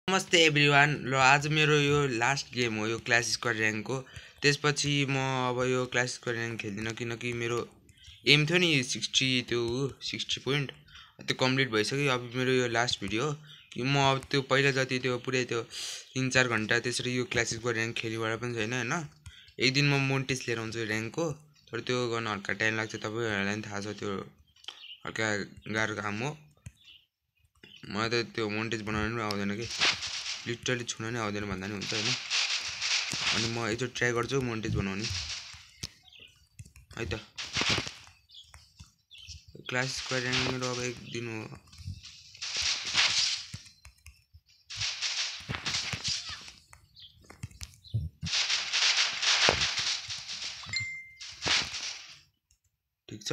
नमस्ते एभ्रिवान। ल आज मेरो यो लास्ट गेम हो यो क्लास स्क्वाड र्याङ्कको। त्यसपछि म अब यो क्लास स्क्वाड र्याङ्क खेल्दिनँ किनकि मेरो एम थियो नि 60 पोइन्ट त्यो कम्प्लिट भइसक्यो। अब मेरो यो लास्ट भिडियो हो कि म अब त्यो पहिला जति त्यो पुरै त्यो 3-4 घन्टा त्यसरी यो क्लास स्क्वाड र्याङ्क खेलिबाट पनि छैन हैन। एक दिन म मोन्टेज लिएर आउँछु र्याङ्कको, तर त्यो गर्न हल्का टाइम लाग्छ। तपाईहरुलाई पनि थाहा छ त्यो हल्का गाह्रो काम हो। मलाई त त्यो मोन्टेज बनाउन पनि आउँदैन कि, लिटरली छुन नै आउँदैन भन्दा नि हुन्छ हैन। अनि म एकचोटि ट्राई गर्छु मोन्टेज बनाउने है त। क्लास स्क्वाड र्याङ्क मेरो अब एक दिन हो। ठीक छ,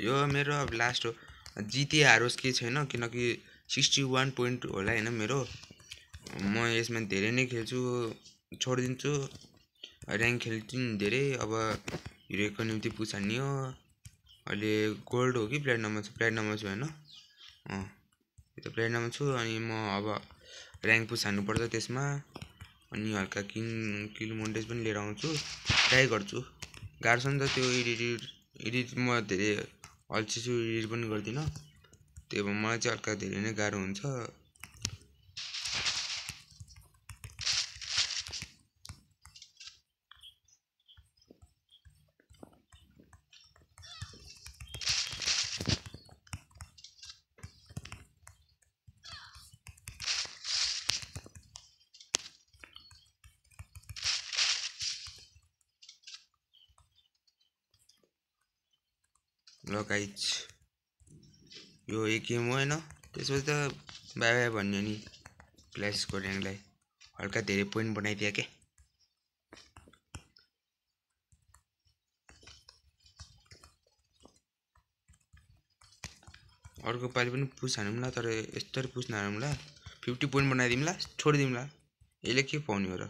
यो मेरो अब लास्ट हो। जिते हारोस् के छैन किनकि 61 पोइन्ट होला हैन मेरो। म यसमा धेरै नै खेल्छु, छोडिदिन्छु र्याङ्क खेल्छु नि धेरै। अब हिरोको निम्ति पुस हान्ने हो। अहिले गोल्ड हो कि प्लेटिनममा छु? प्लेटिनममा छु हैन। यो त प्लेटिनममा छु। अनि म अब र्याङ्क पुस हान्नुपर्छ त्यसमा। अनि हल्का किल मोन्टेज पनि लिएर आउँछु, ट्राई गर्छु। गाह्रो छ नि त त्यो एडिट म धेरै अल्छी छु, एडिट पनि गर्दिनँ। त्यही भएर मलाई चाहिँ हल्का धेरै नै गाह्रो हुन्छ। ल गाइज, यो एक गेम हो हैन। त्यसपछि त बाई बाई भन्ने नि क्लासको र्याङ्कलाई। हल्का धेरै पोइन्ट बनाइदिए के। अर्को पालि पनि पुस हानौँ ल, तर यस्तरी पुस नहानौँ ल। 50 पोइन्ट बनाइदिउँ ल, छोडिदिउँ ल। यसले के पाउने हो र?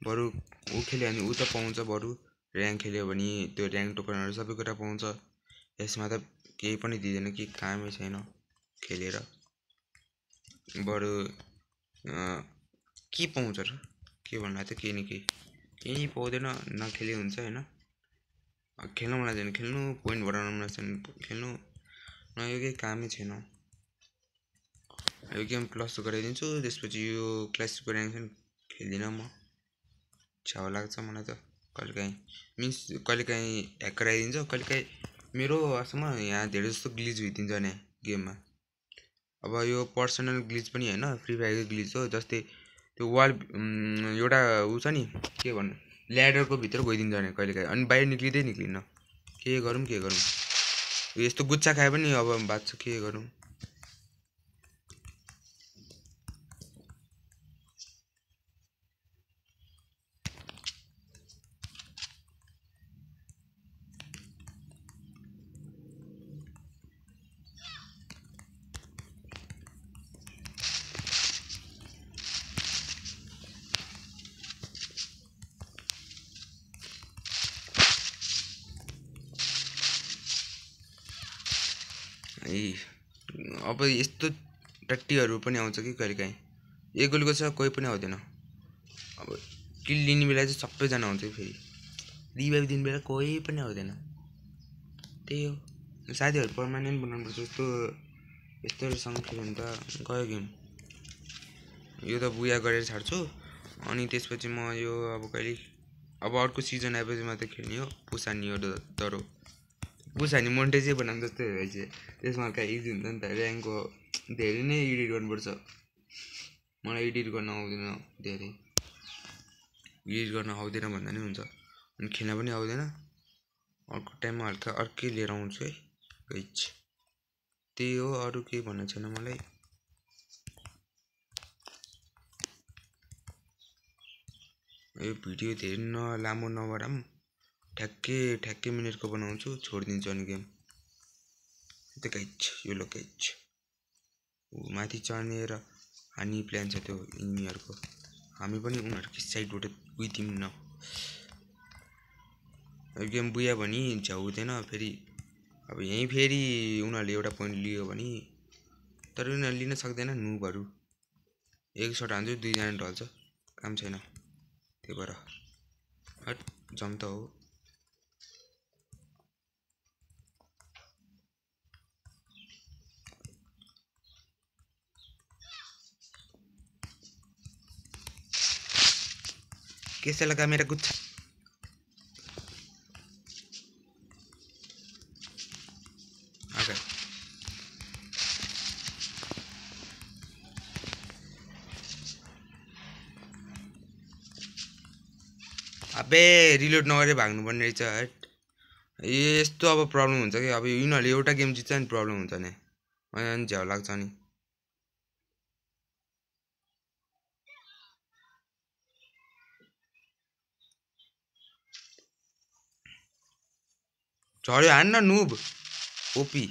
बरु ऊ खेल्यो भने ऊ त पाउँछ, बरु र्याङ्क खेल्यो भने त्यो र्याङ्क टोकनहरू सबै कुरा पाउँछ। यसमा त केही पनि दिँदैन कि, कामै छैन खेलेर। बरु के पाउँछ र? के भन्नु त, केही न केही पाउँदैन, नखेले हुन्छ हैन। खेल्न मन लाग्दैन खेल्नु, पोइन्ट बढाउन मन लाग्छ खेल्नु, यो केही कामै छैन। यो गेम प्लस गराइदिन्छु, त्यसपछि यो क्लासिक र्याङ्क चाहिँ खेल्दिनँ म। छ्याउ लाग्छ मलाई त कहिलेकाहीँ। मिन्स कहिलेकाहीँ ह्याक गराइदिन्छ, कहिलेकाहीँ मेरो असम्म यहाँ धेरै जस्तो ग्लिच भइदिन्छ नि गेममा। अब यो पर्सनल ग्लिच पनि हैन, फ्री फायरको ग्लिच हो। जस्तै त्यो वाल एउटा ऊ छ नि, के भन्नु, ल्याडरको भित्र गइदिन्छ नि कहिलेकाहीँ, अनि बाहिर निक्लिन्न। के गरौँ यस्तो गुच्चा खाए पनि अब बात छ, के गरौँ। अब यस्तो टट्टीहरू पनि आउँछ कि कहिलेकाहीँ। एक गोलीको छ कोही पनि आउँदैन। अब किल लिने बेला चाहिँ सबैजना आउँछ फेरि, रिभाइभ दिने बेला कोही पनि आउँदैन। त्यही हो, साथीहरू पर्मानेन्ट बनाउनुपर्छ। यस्तोहरूसँग खेल्यो भने त गयो गेम। यो त बुया गरेर छाड्छु। अनि त्यसपछि म यो अब अर्को सिजन आएपछि मात्रै खेल्ने हो, पुस हान्ने हो। तर पुस हान्ने मोन्टेजै बनाउनु जस्तै भएछ। त्यसमा हल्का इजी हुन्छ नि त। र्याङ्कको धेरै नै एडिट गर्नुपर्छ। मलाई एडिट गर्न आउँदैन, धेरै एडिट गर्न आउँदैन भन्दा नि हुन्छ। अनि खेल्न पनि आउँदैन। अर्को टाइममा हल्का अर्कै लिएर आउँछु है गाइज। त्यही हो, अरू केही भन्नु छैन मलाई। यो भिडियो धेरै लामो नबढाऊँ, ठ्याक्कै मिनेटको बनाउँछु, छोडिदिन्छु अनि गेम। त्यो गाइज, यो लो गाइज, माथि चढ्ने र हान्ने प्लान छ त्यो यिनीहरूको। हामी पनि उनीहरूको साइडबाट गइदिउँ न। गेम बुया भने झ्याउ हुँदैन फेरि। अब यहीँ फेरि उनीहरूले एउटा पोइन्ट लियो भने तर उनीहरूले लिन सक्दैन नुबहरू। एक सट हान्छु 2 जना ढल्छ काम छैन। त्यही भएर हट जम त हो। कैसे लगा मेरा गुच्छा? आगे अबे रिलोड नगरे भाग्नुपर्ने रहेछ। हट यस्तो अब प्रब्लम हुन्छ कि अब यिनीहरूले एउटा गेम जित्छ नि प्रब्लम हुन्छ नि अनि झ्याउ लाग्छ नि। झऱ्यो हान्न नुब ओपी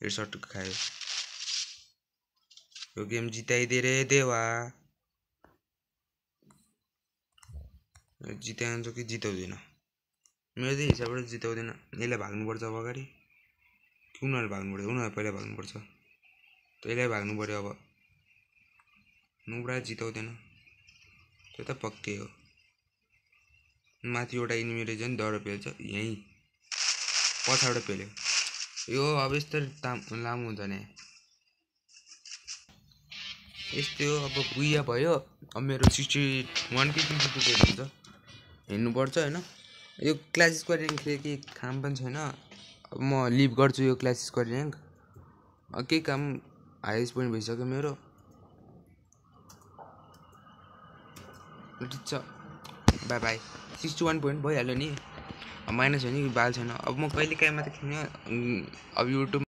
हेडसट खायो। यो गेम जिताइदिए रे देवा। जिताउँछ कि जिताउँदैन मेरो चाहिँ हिसाबबाट जिताउँदैन। यसलाई भाग्नुपर्छ अब अगाडि कि उनीहरूले भाग्नुपर्छ? उनीहरूले पहिला भाग्नुपर्छ त यसलाई भाग्नु पऱ्यो। अब नुब्रा जिताउँदैन त्यो त पक्कै हो। माथि एउटा इनिमी रहेछ नि डर पेल्छ यहीँ पछाबाट पेल्यो यो। अब यस्तो लामो हुन्छ नि यस्तै हो। अब बुया भयो। अब मेरो 61 कि 62 पोइन्ट हुन्छ हेर्नुपर्छ होइन। यो क्लास स्क्वाड ऱ्याङ्क कि काम पनि छैन। अब म लिभ गर्छु यो क्लास स्क्वाड ऱ्याङ्क। केही काम हाइएस्ट पोइन्ट भइसक्यो मेरो। ठिक छ बाई बाई। 61 पोइन्ट भइहाल्यो नि। माइनस हो नि बाल छैन। अब म कहिले काहीँ मात्रै खेल्ने अब युट्युब